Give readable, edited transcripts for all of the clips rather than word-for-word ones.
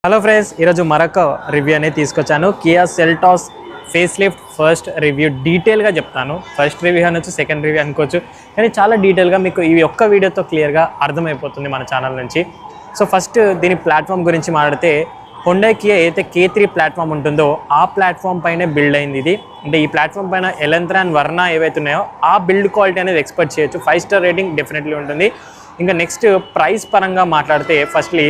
Hello friends, ఈరోజు మరొక review అనేది తీసుకొచ్చాను. Kia Seltos face lift first review డీటెయిల్గా చెప్తాను. ఫస్ట్ రివ్యూ అనొచ్చు, సెకండ్ రివ్యూ అనుకోవచ్చు, కానీ చాలా డీటెయిల్గా మీకు ఈ ఒక్క వీడియోతో క్లియర్గా అర్థమైపోతుంది మన ఛానల్ నుంచి. సో ఫస్ట్ దీని ప్లాట్ఫామ్ గురించి మాట్లాడితే, హుండై కియా ఏదైతే K3 ప్లాట్ఫామ్ ఉంటుందో ఆ ప్లాట్ఫామ్ పైనే బిల్డ్ అయింది ఇది. అంటే ఈ ప్లాట్ఫామ్ పైన ఎలంత్రా అండ్ వర్నా ఏవైతే ఉన్నాయో ఆ బిల్డ్ క్వాలిటీ అనేది ఎక్స్పెక్ట్ చేయొచ్చు. 5 స్టార్ రేటింగ్ డెఫినెట్లీ ఉంటుంది. ఇంకా నెక్స్ట్ ప్రైస్ పరంగా మాట్లాడితే, ఫస్ట్లీ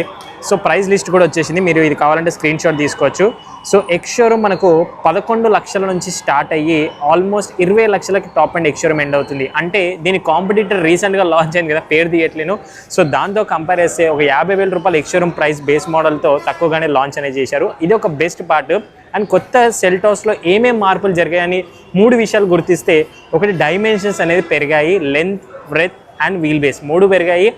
సో ప్రైస్ లిస్ట్ కూడా వచ్చేసింది. మీరు ఇది కావాలంటే స్క్రీన్ షాట్ తీసుకోవచ్చు. సో ఎక్స్ షోరూమ్ మనకు 11 లక్షల నుంచి స్టార్ట్ అయ్యి ఆల్మోస్ట్ 20 లక్షలకి top and ex showroom end అవుతుంది. అంటే దీని కాంపిటీటర్ రీసెంట్గా లాంచ్ అయింది కదా, పేరు తీయట్లేను. సో దాంతో కంపేర్ చేస్తే ఒక 50,000 రూపాయలు ఎక్స్ షోరూమ్ ప్రైస్ బేస్ మోడల్తో తక్కువగానే లాంచ్ అనేది చేశారు. ఇది ఒక బెస్ట్ పార్ట్. అండ్ కొత్త సెల్టాస్లో ఏమేం మార్పులు జరిగాయని 3 విషయాలు గుర్తిస్తే, ఒకటి డైమెన్షన్స్ అనేది పెరిగాయి, length, breadth and wheel base 3 పెరిగాయి.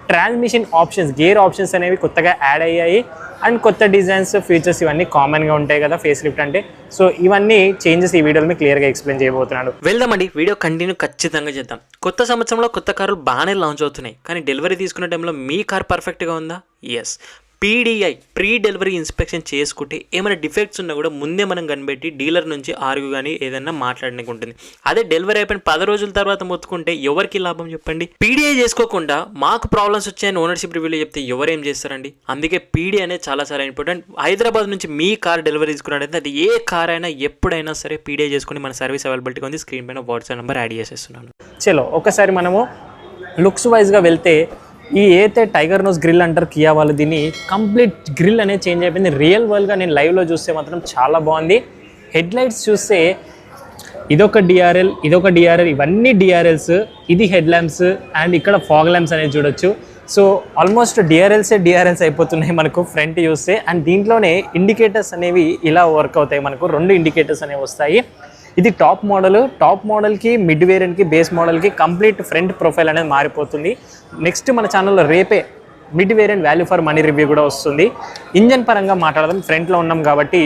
ట్రాన్స్మిషన్ ఆప్షన్స్, గేర్ ఆప్షన్స్ అనేవి కొత్తగా యాడ్ అయ్యాయి. అండ్ కొత్త డిజైన్స్, ఫీచర్స్ ఇవన్నీ కామన్గా ఉంటాయి కదా ఫేస్ లిఫ్ట్ అంటే. సో ఇవన్నీ చేంజెస్ ఈ వీడియోలో మీకు క్లియర్గా ఎక్స్ప్లెయిన్ చేయబోతున్నాను. వెళ్దామండి, వీడియో కంటిన్యూ ఖచ్చితంగా చేద్దాం. కొత్త సంవత్సరంలో కొత్త కార్లు బాగానే లాంచ్ అవుతున్నాయి, కానీ డెలివరీ తీసుకునే టైంలో మీ కార్ పర్ఫెక్ట్గా ఉందా? Yes. PDI pre delivery inspection చేసుకుంటే ఏమైనా డిఫెక్ట్స్ ఉన్నా కూడా ముందే మనం కనిపెట్టి డీలర్ నుంచి ఆర్గ్యూ కానీ ఏదైనా మాట్లాడడానికి ఉంటుంది. అదే డెలివరీ అయిపోయిన 10 రోజుల తర్వాత మొత్తుకుంటే ఎవరికి లాభం చెప్పండి? PDI చేసుకోకుండా మాకు ప్రాబ్లమ్స్ వచ్చాయని ఓనర్షిప్ రివ్యూలో చెప్తే ఎవరేం చేస్తారండి? అందుకే PDI అనేది చాలా చాలా ఇంపార్టెంట్. హైదరాబాద్ నుంచి మీ కార్ డెలివరీ తీసుకున్నట్టయితే అది ఏ కార్ అయినా ఎప్పుడైనా సరే PDI చేసుకుని మన సర్వీస్ అవైలబిలిటీ ఉంది. స్క్రీన్ పైన వాట్సాప్ నెంబర్ యాడ్ చేసేస్తున్నాను. చలో ఒకసారి మనము లుక్స్ వైజ్గా వెళ్తే, ఈ ఏతే టైగర్ నోస్ గ్రిల్ అంటారు కియా వాళ్ళు, దీన్ని కంప్లీట్ గ్రిల్ అనేది చేంజ్ అయిపోయింది. రియల్ వరల్డ్గా నేను లైవ్లో చూస్తే మాత్రం చాలా బాగుంది. హెడ్ లైట్స్ చూస్తే ఇదొక డిఆర్ఎల్, ఇవన్నీ డిఆర్ఎల్స్, ఇది హెడ్ ల్యాంప్స్ అండ్ ఇక్కడ ఫాగ్ ల్యాంప్స్ అనేది చూడొచ్చు. సో ఆల్మోస్ట్ డిఆర్ఎల్స్ అయిపోతున్నాయి మనకు ఫ్రంట్ చూస్తే. అండ్ దీంట్లోనే ఇండికేటర్స్ అనేవి ఇలా వర్క్ అవుతాయి. మనకు 2 ఇండికేటర్స్ అనేవి వస్తాయి. ఇది టాప్ మోడల్కి, మిడ్ వేరియంట్కి, బేస్ మోడల్కి కంప్లీట్ ఫ్రంట్ ప్రొఫైల్ అనేది మారిపోతుంది. నెక్స్ట్ మన ఛానల్లో రేపే mid variant value for money review కూడా వస్తుంది. ఇంజన్ పరంగా మాట్లాడదాం, ఫ్రంట్లో ఉన్నాం కాబట్టి.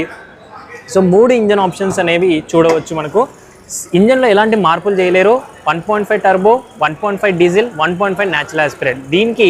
సో 3 ఇంజన్ ఆప్షన్స్ అనేవి చూడవచ్చు. మనకు ఇంజన్లో ఎలాంటి మార్పులు చేయలేరు. 1.5 టర్బో, 1.5 డీజిల్, 1.5 న్యాచురల్ ఆస్పిరేట్. దీనికి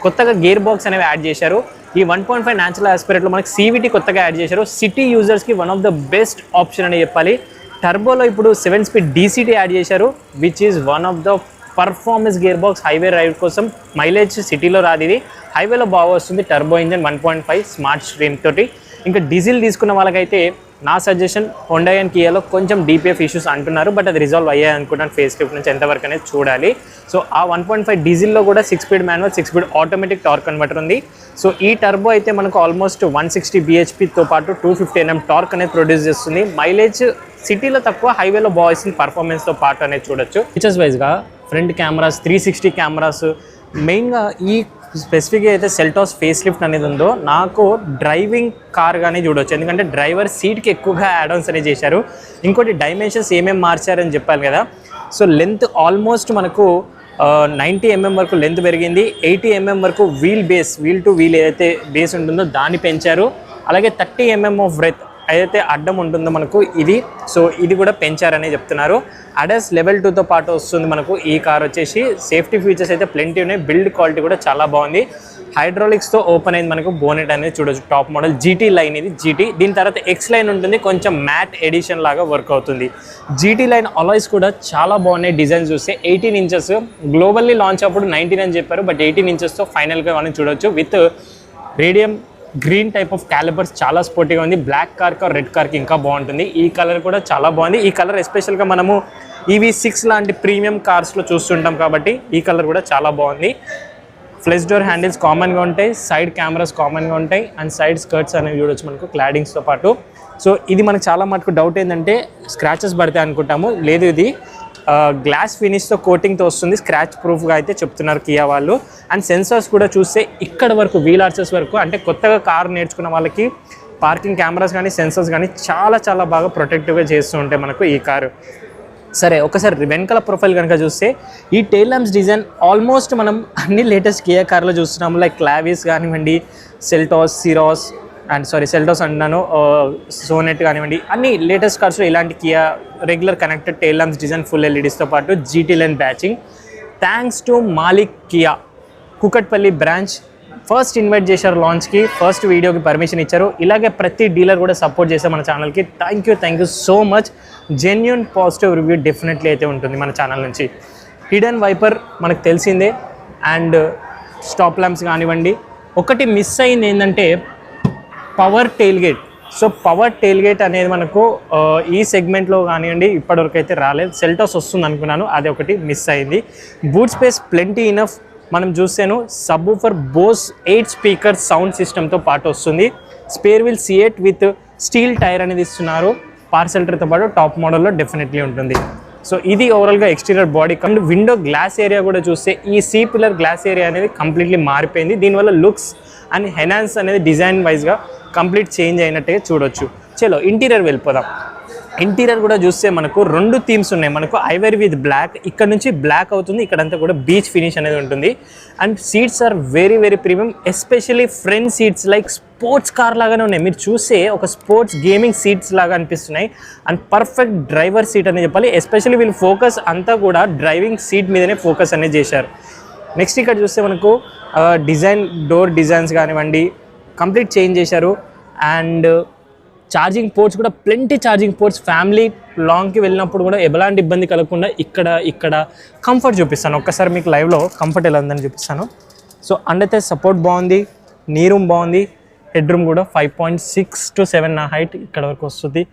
కొత్తగా గేర్ బాక్స్ అనేవి యాడ్ చేశారు. ఈ 1.5 న్యాచురల్ ఆస్పిరేట్లో మనకి CVT కొత్తగా యాడ్ చేశారు. సిటీ యూజర్స్కి one of the best option అని చెప్పాలి. టర్బోలో ఇప్పుడు 7 స్పీడ్ DCT యాడ్ చేశారు, which is one of the performance gear box highway ride కోసం. మైలేజ్ సిటీలో రాదు, ఇది హైవేలో బాగా వస్తుంది. టర్బో ఇంజన్ 1.5 స్మార్ట్ స్ట్రీమ్ తోటి. ఇంకా డీజిల్ తీసుకున్న వాళ్ళకైతే నా సజెషన్, హుండై అండ్ కియాలో కొంచెం DPF ఇష్యూస్ అంటున్నారు, బట్ అది రిజాల్వ్ అయ్యాయి అనుకుంటాను ఫేస్ లిఫ్ట్ నుంచి, ఎంతవరకు అనేది చూడాలి. సో ఆ 1.5 డీజిల్లో కూడా 6 speed manual, 6 speed automatic torque converter ఉంది. సో ఈ టర్బో అయితే మనకు ఆల్మోస్ట్ 160 bhpతో పాటు 250 Nm టార్క్ అనేది ప్రొడ్యూస్ చేస్తుంది. మైలేజ్ సిటీలో తక్కువ, హైవేలో బాగా ఇస్తుంది పర్ఫార్మెన్స్తో పాటు అనేది చూడొచ్చు. ఫీచర్స్ వైజ్గా ఫ్రంట్ కెమెరాస్, 360 కెమెరాస్, మెయిన్గా ఈ స్పెసిఫిక్గా అయితే సెల్టాస్ ఫేస్ లిఫ్ట్ అనేది ఉందో నాకు డ్రైవింగ్ కార్గానే చూడవచ్చు. ఎందుకంటే డ్రైవర్ సీట్కి ఎక్కువగా యాడ్-ఆన్స్ అనేది చేశారు. ఇంకోటి డైమెన్షన్స్ ఏమేమి మార్చారని చెప్పాలి కదా. సో లెంత్ ఆల్మోస్ట్ మనకు 90 mm వరకు లెంత్ పెరిగింది. 80 mm వరకు వీల్ టు వీల్ ఏదైతే బేస్ ఉంటుందో దాన్ని పెంచారు. అలాగే 30 mm ఆఫ్ బ్రెత్ ఏదైతే అడ్డం ఉంటుందో మనకు ఇది, సో ఇది కూడా పెంచారని చెప్తున్నారు. ADAS లెవెల్ 2తో పాటు వస్తుంది మనకు ఈ కార్ వచ్చేసి. సేఫ్టీ ఫీచర్స్ అయితే ప్లెంటీ ఉన్నాయి. బిల్డ్ క్వాలిటీ కూడా చాలా బాగుంది. హైడ్రాలిక్స్తో ఓపెన్ అయింది మనకు బోనెట్ అనేది చూడొచ్చు. టాప్ మోడల్ GT లైన్, ఇది GT. దీని తర్వాత X లైన్ ఉంటుంది, కొంచెం మ్యాట్ ఎడిషన్ లాగా వర్క్ అవుతుంది. GT లైన్ అలాయ్స్ కూడా చాలా బాగున్నాయి. డిజైన్ చూస్తే 18 ఇంచెస్, గ్లోబల్లీ లాంచ్ అప్పుడు 19 అని చెప్పారు, బట్ 18 ఇంచెస్తో ఫైనల్గా మనం చూడొచ్చు. With radium green type of callipers, చాలా స్పోర్టీగా ఉంది. బ్లాక్ కార్కి, రెడ్ కార్కి ఇంకా బాగుంటుంది. ఈ కలర్ కూడా చాలా బాగుంది. ఈ కలర్ ఎస్పెషల్గా మనము EV6 లాంటి ప్రీమియం కార్స్లో చూస్తుంటాం కాబట్టి ఈ కలర్ కూడా చాలా బాగుంది. ఫ్లెష్ డోర్ హ్యాండిల్స్ కామన్గా ఉంటాయి, సైడ్ కెమెరాస్ కామన్గా ఉంటాయి, అండ్ సైడ్ స్కర్ట్స్ అనేవి చూడొచ్చు మనకు క్లాడింగ్స్తో పాటు. సో ఇది మనకు చాలా మటుకు డౌట్ ఏంటంటే స్క్రాచెస్ పడతాయి అనుకుంటాము, లేదు ఇది గ్లాస్ ఫినిష్తో కోటింగ్తో వస్తుంది. స్క్రాచ్ ప్రూఫ్గా అయితే చెప్తున్నారు కియా వాళ్ళు. అండ్ సెన్సార్స్ కూడా చూస్తే ఇక్కడ వరకు, వీల్ ఆర్చెస్ వరకు, అంటే కొత్తగా కార్ నేర్చుకున్న వాళ్ళకి పార్కింగ్ కెమెరాస్ కానీ సెన్సార్స్ కానీ చాలా చాలా బాగా ప్రొటెక్టివ్గా చేస్తూ ఉంటాయి మనకు ఈ కారు. సరే, ఒకసారి వెనకాల ప్రొఫైల్ కనుక చూస్తే ఈ టెయిల్ ల్యాంప్స్ డిజైన్ ఆల్మోస్ట్ మనం అన్ని లేటెస్ట్ కియా కార్లో చూస్తున్నాము. లైక్ క్లావిస్ కానివ్వండి, సెల్టాస్ అన్నాను, సోనెట్ కానివ్వండి, అన్ని లేటెస్ట్ కార్స్లో ఇలాంటి Kia regular connected tail lamps design full LEDస్తో పాటు GT line badging. Thanks to Malik Kia, Kukatpally branch, first invite చేశారు లాంచ్కి, ఫస్ట్ వీడియోకి పర్మిషన్ ఇచ్చారు. ఇలాగే ప్రతి డీలర్ కూడా సపోర్ట్ చేశారు మన ఛానల్కి. Thank you so much. Genuine positive review definitely అయితే ఉంటుంది మన ఛానల్ నుంచి. హిడెన్ వైపర్ మనకు తెలిసిందే, అండ్ స్టాప్ ల్యాంప్స్ కానివ్వండి. ఒకటి మిస్ అయింది ఏంటంటే power tail gate. So power tail gate అనేది మనకు ఈ సెగ్మెంట్లో కానివ్వండి ఇప్పటివరకు అయితే రాలేదు. సెల్టాస్ వస్తుంది అనుకున్నాను, అది ఒకటి మిస్ అయింది. Boot space plenty enough. మనం చూసాను subwoofer Bose 8 speaker sound సిస్టమ్తో పాటు వస్తుంది. Spare wheel C8 with steel tyre అనేది ఇస్తున్నారు. పార్సెల్టర్తో పాటు టాప్ మోడల్లో డెఫినెట్లీ ఉంటుంది. సో ఇది ఓవరాల్గా exterior body. And window glass area కూడా చూస్తే ఈ C పిల్లర్ గ్లాస్ ఏరియా అనేది కంప్లీట్లీ మారిపోయింది. దీనివల్ల లుక్స్ అండ్ ఎన్హాన్స్ అనేది డిజైన్ వైజ్గా కంప్లీట్ చేంజ్ అయినట్టుగా చూడొచ్చు. చలో ఇంటీరియర్ వెళ్ళిపోదాం. ఇంటీరియర్ కూడా చూస్తే మనకు 2 థీమ్స్ ఉన్నాయి. మనకు ఐవరీ విత్ బ్లాక్, ఇక్కడ నుంచి బ్లాక్ అవుతుంది, ఇక్కడంతా కూడా బీచ్ ఫినిష్ అనేది ఉంటుంది. And seats are very premium, especially front seats like sports car లాగానే ఉన్నాయి. మీరు చూస్తే ఒక స్పోర్ట్స్ గేమింగ్ సీట్స్ లాగా అనిపిస్తున్నాయి. అండ్ పర్ఫెక్ట్ డ్రైవర్ సీట్ అని చెప్పాలి. ఎస్పెషల్లీ వీళ్ళు ఫోకస్ అంతా కూడా డ్రైవింగ్ సీట్ మీదనే ఫోకస్ అనేది చేశారు. నెక్స్ట్ ఇక్కడ చూస్తే మనకు డిజైన్, డోర్ డిజైన్స్ కానివ్వండి కంప్లీట్ చేంజ్ చేశారు. అండ్ ఛార్జింగ్ పోర్ట్స్ కూడా ప్లెంటీ ఛార్జింగ్ పోర్ట్స్. ఫ్యామిలీ లాంగ్కి వెళ్ళినప్పుడు కూడా ఎలాంటి ఇబ్బంది కలగకుండా ఇక్కడ కంఫర్ట్ చూపిస్తాను. ఒక్కసారి మీకు లైవ్లో కంఫర్ట్ ఎలా ఉందని చూపిస్తాను. సో అండైతే సపోర్ట్ బాగుంది, నీ రూమ్ బాగుంది, హెడ్ రూమ్ కూడా 5.6 to 7 నా హైట్ ఇక్కడ వరకు వస్తుంది.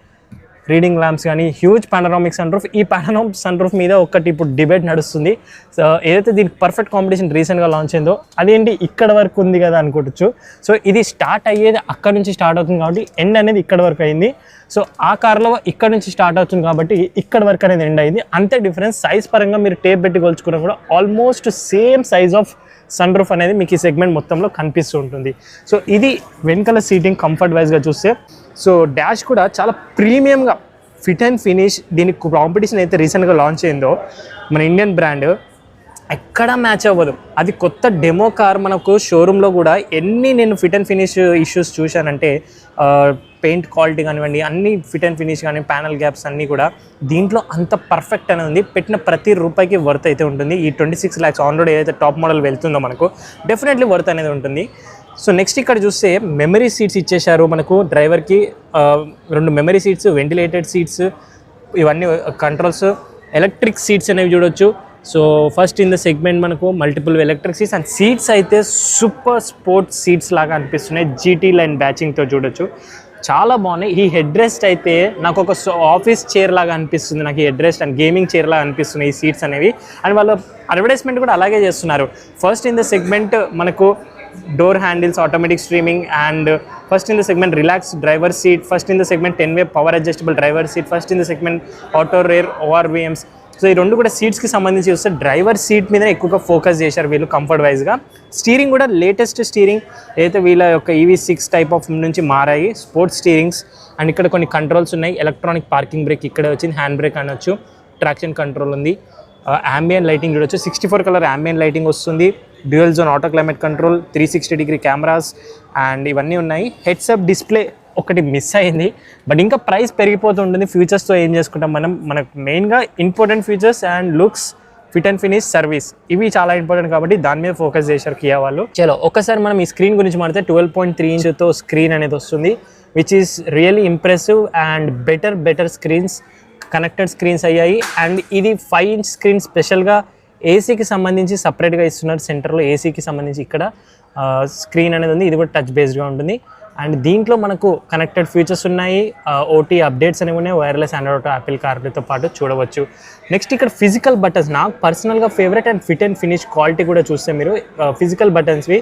రీడింగ్ ల్యాంప్స్ కానీ హ్యూజ్ పానరామిక్ సన్ రూఫ్. ఈ పానరామిక్ సన్ రూఫ్ మీద ఒకటి ఇప్పుడు డిబేట్ నడుస్తుంది. సో ఏదైతే దీనికి పర్ఫెక్ట్ కాంపిటీషన్ రీసెంట్గా లాంచ్ అయిందో అదేంటి ఇక్కడ వరకు ఉంది కదా అనుకోవచ్చు. సో ఇది స్టార్ట్ అయ్యేది అక్కడ నుంచి స్టార్ట్ అవుతుంది కాబట్టి ఎండ్ అనేది ఇక్కడ వరకు అయింది. సో ఆ కార్లో ఇక్కడ నుంచి స్టార్ట్ అవుతుంది కాబట్టి ఇక్కడ వరకు అనేది ఎండ్ అయింది. అంతే డిఫరెన్స్. సైజ్ పరంగా మీరు టేప్ పెట్టి కొలుచుకున్నా కూడా almost same size of sunroof అనేది మీకు ఈ సెగ్మెంట్ మొత్తంలో కనిపిస్తూ ఉంటుంది. సో ఇది వెనకాల సీటింగ్ కంఫర్ట్ వైజ్గా చూస్తే. సో డాష్ కూడా చాలా ప్రీమియంగా ఫిట్ అండ్ ఫినిష్. దీనికి కాంపిటీషన్ అయితే రీసెంట్గా లాంచ్ అయిందో మన ఇండియన్ బ్రాండ్ ఎక్కడా మ్యాచ్ అవ్వదు. అది కొత్త డెమో కార్ మనకు షోరూంలో కూడా నేను ఫిట్ అండ్ ఫినిష్ ఇష్యూస్ చూశానంటే పెయింట్ క్వాలిటీ కానివ్వండి, అన్ని ఫిట్ అండ్ ఫినిష్ కానీ ప్యానల్ గ్యాప్స్ అన్నీ కూడా దీంట్లో అంత పర్ఫెక్ట్ అనేది ఉంది. పెట్టిన ప్రతి రూపాయికి వర్త్ అయితే ఉంటుంది. ఈ 26 lakhs ఆన్ రోడ్ ఏదైతే టాప్ మోడల్ వెళ్తుందో మనకు డెఫినెట్లీ వర్త్ అనేది ఉంటుంది. సో నెక్స్ట్ ఇక్కడ చూస్తే మెమరీ సీట్స్ ఇచ్చేశారు మనకు డ్రైవర్కి. 2 మెమరీ సీట్స్, వెంటిలేటెడ్ సీట్స్, ఇవన్నీ కంట్రోల్స్, ఎలక్ట్రిక్ సీట్స్ అనేవి చూడొచ్చు. So first in the segment మనకు multiple electric seats. And seats అయితే సూపర్ స్పోర్ట్స్ సీట్స్ లాగా అనిపిస్తున్నాయి. GT లైన్ బ్యాచింగ్తో చూడొచ్చు, చాలా బాగున్నాయి. ఈ హెడ్ రెస్ట్ అయితే నాకు ఒక ఆఫీస్ చైర్ లాగా అనిపిస్తుంది. నాకు ఈ head rest and gaming chair లాగా అనిపిస్తున్నాయి ఈ సీట్స్ అనేవి. అండ్ వాళ్ళ అడ్వర్టైజ్మెంట్ కూడా అలాగే చేస్తున్నారు. ఫస్ట్ ఇన్ ద సెగ్మెంట్ మనకు door handles, automatic streaming, and first in the segment relax driver seat, first in the segment 10-way power adjustable driver seat, first in the segment auto rare ORVMs. So ఈ 2 కూడా సీట్స్కి సంబంధించి చూస్తే driver seat మీదనే ఎక్కువగా focus చేశారు వీళ్ళు comfort వైజ్గా. Steering కూడా లేటెస్ట్ స్టీరింగ్ అయితే వీళ్ళ యొక్క EV6 టైప్ ఆఫ్ నుంచి మారాయి స్పోర్ట్స్ స్టీరింగ్స్. అండ్ ఇక్కడ కొన్ని కంట్రోల్స్ ఉన్నాయి. ఎలక్ట్రానిక్ పార్కింగ్ బ్రేక్ ఇక్కడే వచ్చింది, హ్యాండ్ బ్రేక్ అనొచ్చు, ట్రాక్షన్ కంట్రోల్ ఉంది, ambient లైటింగ్ చూడొచ్చు, 64 కలర్ ambient లైటింగ్ వస్తుంది, dual zone auto climate control, 360-degree cameras and ఇవన్నీ ఉన్నాయి. హెడ్సప్ డిస్ప్లే ఒకటి మిస్ అయింది, బట్ ఇంకా ప్రైస్ పెరిగిపోతుంటుంది. ఫ్యూచర్స్తో ఏం చేసుకుంటాం మనకు మెయిన్గా important features and looks, fit and finish, service, ఇవి చాలా ఇంపార్టెంట్ కాబట్టి దాని మీద ఫోకస్ చేశారు కియా వాళ్ళు. చలో ఒకసారి మనం ఈ స్క్రీన్ గురించి మాట్లాడితే 12.3 inchతో స్క్రీన్ అనేది వస్తుంది, which is really impressive. And better screens, connected screens అయ్యాయి. అండ్ ఇది 5 inch స్క్రీన్ స్పెషల్గా ఏసీకి సంబంధించి సపరేట్గా ఇస్తున్నారు. సెంటర్లో ఏసీకి సంబంధించి ఇక్కడ స్క్రీన్ అనేది ఉంది, ఇది కూడా టచ్ బేస్డ్గా ఉంటుంది. అండ్ దీంట్లో మనకు కనెక్టెడ్ ఫీచర్స్ ఉన్నాయి, OT అప్డేట్స్ అనేవి ఉన్నాయి, వైర్లెస్ ఆండ్రాయిడ్ యాపిల్ కార్ప్లేతో పాటు చూడవచ్చు. నెక్స్ట్ ఇక్కడ ఫిజికల్ బటన్స్ నాకు పర్సనల్గా favourite. And fit and finish quality కూడా చూస్తే మీరు ఫిజికల్ బటన్స్వి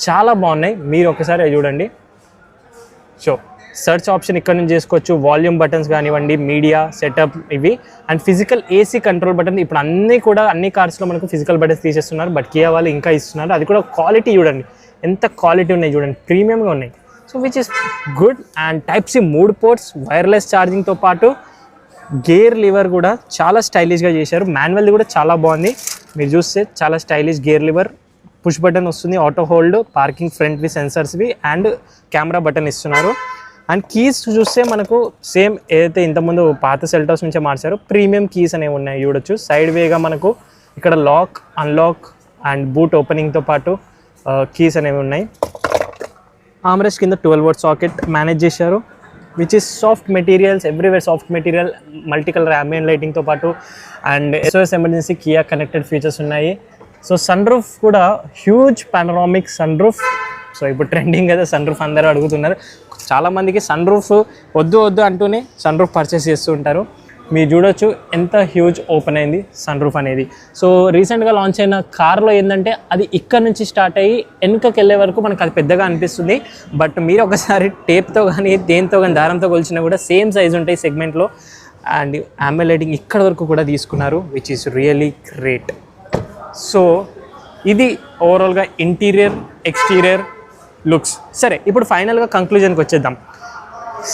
చాలా బాగున్నాయి, మీరు ఒకసారి చూడండి. సో సెర్చ్ ఆప్షన్ ఇక్కడ నుంచి చేసుకోవచ్చు, వాల్యూమ్ బటన్స్ కానివ్వండి, మీడియా సెటప్ ఇవి. And physical AC control button. ఇప్పుడు అన్ని కార్స్లో మనకు ఫిజికల్ బటన్స్ తీసేస్తున్నారు, బట్ కియా వాళ్ళు ఇంకా ఇస్తున్నారు. అది కూడా క్వాలిటీ చూడండి, ఎంత క్వాలిటీ ఉన్నాయి చూడండి, ప్రీమియంగా ఉన్నాయి. So which is good. And Type-C 3 ports, wireless ఛార్జింగ్తో పాటు గేర్ లివర్ కూడా చాలా స్టైలిష్గా చేశారు. మాన్యువల్ది కూడా చాలా బాగుంది, మీరు చూస్తే చాలా stylish gear lever, push button వస్తుంది, ఆటో హోల్డ్, పార్కింగ్ ఫ్రంట్వి సెన్సర్స్వి అండ్ కెమెరా బటన్ ఇస్తున్నారు. అండ్ కీస్ చూస్తే మనకు సేమ్ ఏదైతే ఇంతకుముందు పాత సెల్టాస్ నుంచే మార్చారో ప్రీమియం కీస్ అనేవి ఉన్నాయి చూడొచ్చు. సైడ్ వేగా మనకు ఇక్కడ లాక్, అన్లాక్ అండ్ బూట్ ఓపెనింగ్తో పాటు కీస్ అనేవి ఉన్నాయి. ఆమ్రెస్ట్ కింద 12 వోల్ట్ సాకెట్ మేనేజ్ చేశారు, which is soft materials, everywhere soft material, multi colour ambient లైటింగ్తో పాటు and SOS emergency Kia connected features ఉన్నాయి. సో సన్ రూఫ్ కూడా huge panoramic sunroof. So ఇప్పుడు ట్రెండింగ్ కదా సన్ రూఫ్, అందరూ అడుగుతున్నారు. చాలామందికి సన్ రూఫ్ వద్దు అంటూనే సన్ రూఫ్ పర్చేస్ చేస్తూ ఉంటారు. మీరు చూడొచ్చు ఎంత హ్యూజ్ ఓపెన్ అయింది సన్ రూఫ్ అనేది. సో రీసెంట్గా లాంచ్ అయిన కార్లో ఏంటంటే అది ఇక్కడ నుంచి స్టార్ట్ అయ్యి వెనుకకి వెళ్ళే వరకు మనకు అది పెద్దగా అనిపిస్తుంది. బట్ మీరు ఒకసారి టేప్తో కానీ దేంతో కానీ దారంతో కొలిచినా కూడా సేమ్ సైజ్ ఉంటాయి సెగ్మెంట్లో. అండ్ ambient లైటింగ్ ఇక్కడ వరకు కూడా తీసుకున్నారు, which is really great. So ఇది ఓవరాల్గా ఇంటీరియర్ ఎక్స్టీరియర్ లుక్స్. సరే, ఇప్పుడు ఫైనల్గా కంక్లూజన్కి వచ్చేద్దాం.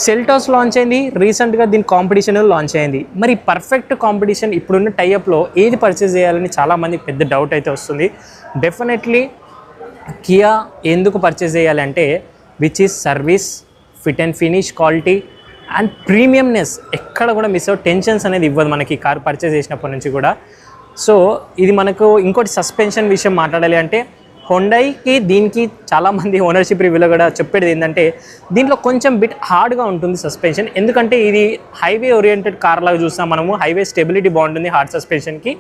సెల్టాస్ లాంచ్ అయింది రీసెంట్గా, దీని కాంపిటీషన్ లాంచ్ అయింది. మరి పర్ఫెక్ట్ కాంపిటీషన్ ఇప్పుడున్న టైఅప్లో ఏది పర్చేస్ చేయాలని చాలామందికి పెద్ద డౌట్ అయితే వస్తుంది. డెఫినెట్లీ కియా ఎందుకు పర్చేస్ చేయాలంటే which is service, fit and finish, quality and premiumness ఎక్కడ కూడా మిస్ అవ్వ, టెన్షన్స్ అనేది ఇవ్వదు మనకి కార్ పర్చేస్ చేసినప్పటి నుంచి కూడా. సో ఇది మనకు ఇంకోటి సస్పెన్షన్ విషయం మాట్లాడాలి అంటే హోండాకి దీనికి చాలామంది ఓనర్షిప్ రివ్యూలో కూడా చెప్పేది ఏంటంటే దీంట్లో కొంచెం బిట్ హార్డ్గా ఉంటుంది సస్పెన్షన్. ఎందుకంటే ఇది హైవే ఓరియంటెడ్ కార్ లాగా చూస్తాం మనము, హైవే స్టెబిలిటీ బాగుంటుంది హార్డ్ సస్పెన్షన్కి.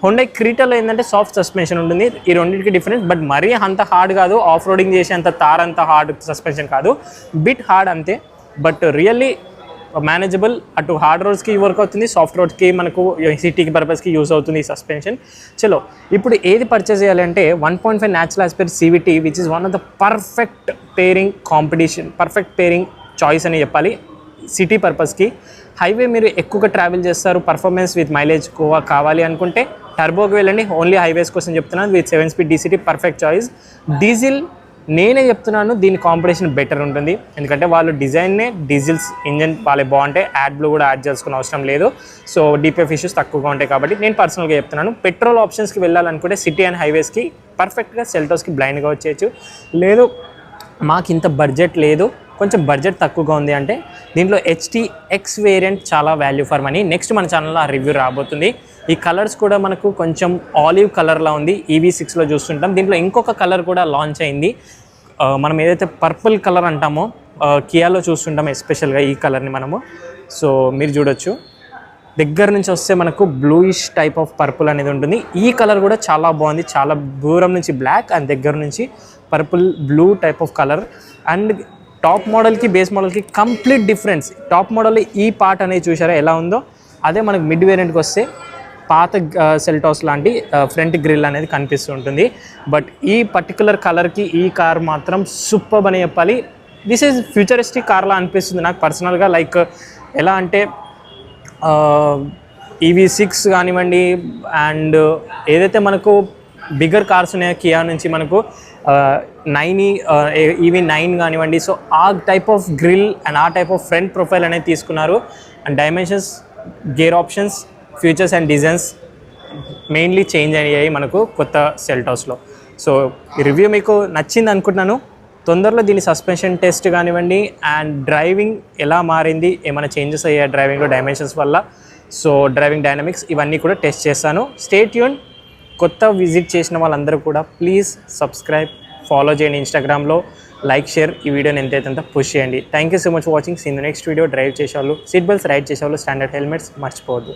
హోండా క్రీటాలో ఏంటంటే సాఫ్ట్ సస్పెన్షన్ ఉంటుంది, ఈ రెండింటికి డిఫరెన్స్. బట్ మరీ అంత హార్డ్ కాదు, ఆఫ్ రోడింగ్ చేసే అంత అంత హార్డ్ సస్పెన్షన్ కాదు, బిట్ హార్డ్ అంతే. But really manageable. అటు హార్డ్ రోడ్స్కి వర్క్ అవుతుంది, సాఫ్ట్ రోడ్స్కి మనకు సిటీకి పర్పస్కి యూస్ అవుతుంది ఈ సస్పెన్షన్. చలో ఇప్పుడు ఏది పర్చేస్ చేయాలంటే 1.5 natural aspect CVT which is one of the perfect pairing choice అని చెప్పాలి సిటీ పర్పస్కి. హైవే మీరు ఎక్కువగా ట్రావెల్ చేస్తారు, పర్ఫార్మెన్స్ విత్ మైలేజ్ కావాలి అనుకుంటే టర్బోకి వెళ్ళండి. ఓన్లీ హైవేస్ కోసం చెప్తున్నాను, with 7 speed DCT perfect choice. Diesel నేనే చెప్తున్నాను దీని కాంపిటీషన్ బెటర్ ఉంటుంది, ఎందుకంటే వాళ్ళు డిజైన్నే డీజిల్స్ ఇంజన్ వాళ్ళే బాగుంటాయి, యాడ్లో కూడా యాడ్ చేసుకునే అవసరం లేదు. సో DPF ఇష్యూస్ తక్కువగా ఉంటాయి కాబట్టి నేను పర్సనల్గా చెప్తున్నాను. పెట్రోల్ ఆప్షన్స్కి వెళ్ళాలనుకుంటే సిటీ అండ్ హైవేస్కి పర్ఫెక్ట్గా సెల్టోస్కి బ్లైండ్గా వచ్చేయచ్చు. లేదు మాకు ఇంత బడ్జెట్ లేదు, కొంచెం బడ్జెట్ తక్కువగా ఉంది అంటే దీంట్లో HTX వేరియంట్ చాలా వాల్యూ ఫర్ మనీ. నెక్స్ట్ మన ఛానల్లో ఆ రివ్యూ రాబోతుంది. ఈ కలర్స్ కూడా మనకు కొంచెం ఆలివ్ కలర్లా ఉంది, EV6లో చూస్తుంటాం. దీంట్లో ఇంకొక కలర్ కూడా లాంచ్ అయింది, మనం ఏదైతే పర్పుల్ కలర్ అంటామో కియాలో చూస్తుంటాం ఎస్పెషల్గా ఈ కలర్ని మనము. సో మీరు చూడొచ్చు దగ్గర నుంచి వస్తే మనకు బ్లూయిష్ టైప్ ఆఫ్ పర్పుల్ అనేది ఉంటుంది. ఈ కలర్ కూడా చాలా బాగుంది, చాలా దూరం నుంచి బ్లాక్ అండ్ దగ్గర నుంచి purple blue type of colour. And top మోడల్కి బేస్ మోడల్కి కంప్లీట్ డిఫరెన్స్. టాప్ మోడల్ ఈ పార్ట్ అనేది చూసారా ఎలా ఉందో, అదే మనకు మిడ్ వేరియంట్కి వస్తే పాత సెల్టాస్ లాంటి ఫ్రంట్ గ్రిల్ అనేది కనిపిస్తూ ఉంటుంది. బట్ ఈ పర్టికులర్ కలర్కి ఈ కార్ మాత్రం సూపర్ అని చెప్పాలి. దిస్ ఈజ్ ఫ్యూచరిస్టిక్ కార్లా అనిపిస్తుంది నాకు పర్సనల్గా. లైక్ ఎలా అంటే EV6 కానివ్వండి అండ్ ఏదైతే మనకు బిగ్గర్ కార్స్ ఉన్నాయో కియా నుంచి మనకు 9 EV9 కానివ్వండి. సో ఆ టైప్ ఆఫ్ గ్రిల్ అండ్ ఆ టైప్ ఆఫ్ ఫ్రంట్ ప్రొఫైల్ అనేది తీసుకున్నారు. And dimensions, gear options, features and designs mainly change అయ్యాయి మనకు కొత్త సెల్టాస్లో. సో ఈ రివ్యూ మీకు నచ్చింది అనుకుంటున్నాను. తొందరలో దీని సస్పెన్షన్ టెస్ట్ కానివ్వండి అండ్ డ్రైవింగ్ ఎలా మారింది, ఏమైనా చేంజెస్ అయ్యాయి డ్రైవింగ్లో డైమెన్షన్స్ వల్ల, సో డ్రైవింగ్ డైనమిక్స్ ఇవన్నీ కూడా టెస్ట్ చేస్తాను. Stay tune. కొత్త విజిట్ చేసిన వాళ్ళందరూ కూడా ప్లీజ్ సబ్స్క్రైబ్, ఫాలో చేయండి ఇన్స్టాగ్రామ్లో, లైక్, షేర్, ఈ వీడియోని ఎంతైతే పుష్ చేయండి. Thank you so much for watching. Seen the next video. Drive చేసేవాళ్ళు సీట్ బెల్ట్స్, రైడ్ చేసేవాళ్ళు స్టాండర్డ్ హెల్మెట్స్ మర్చిపోవద్దు.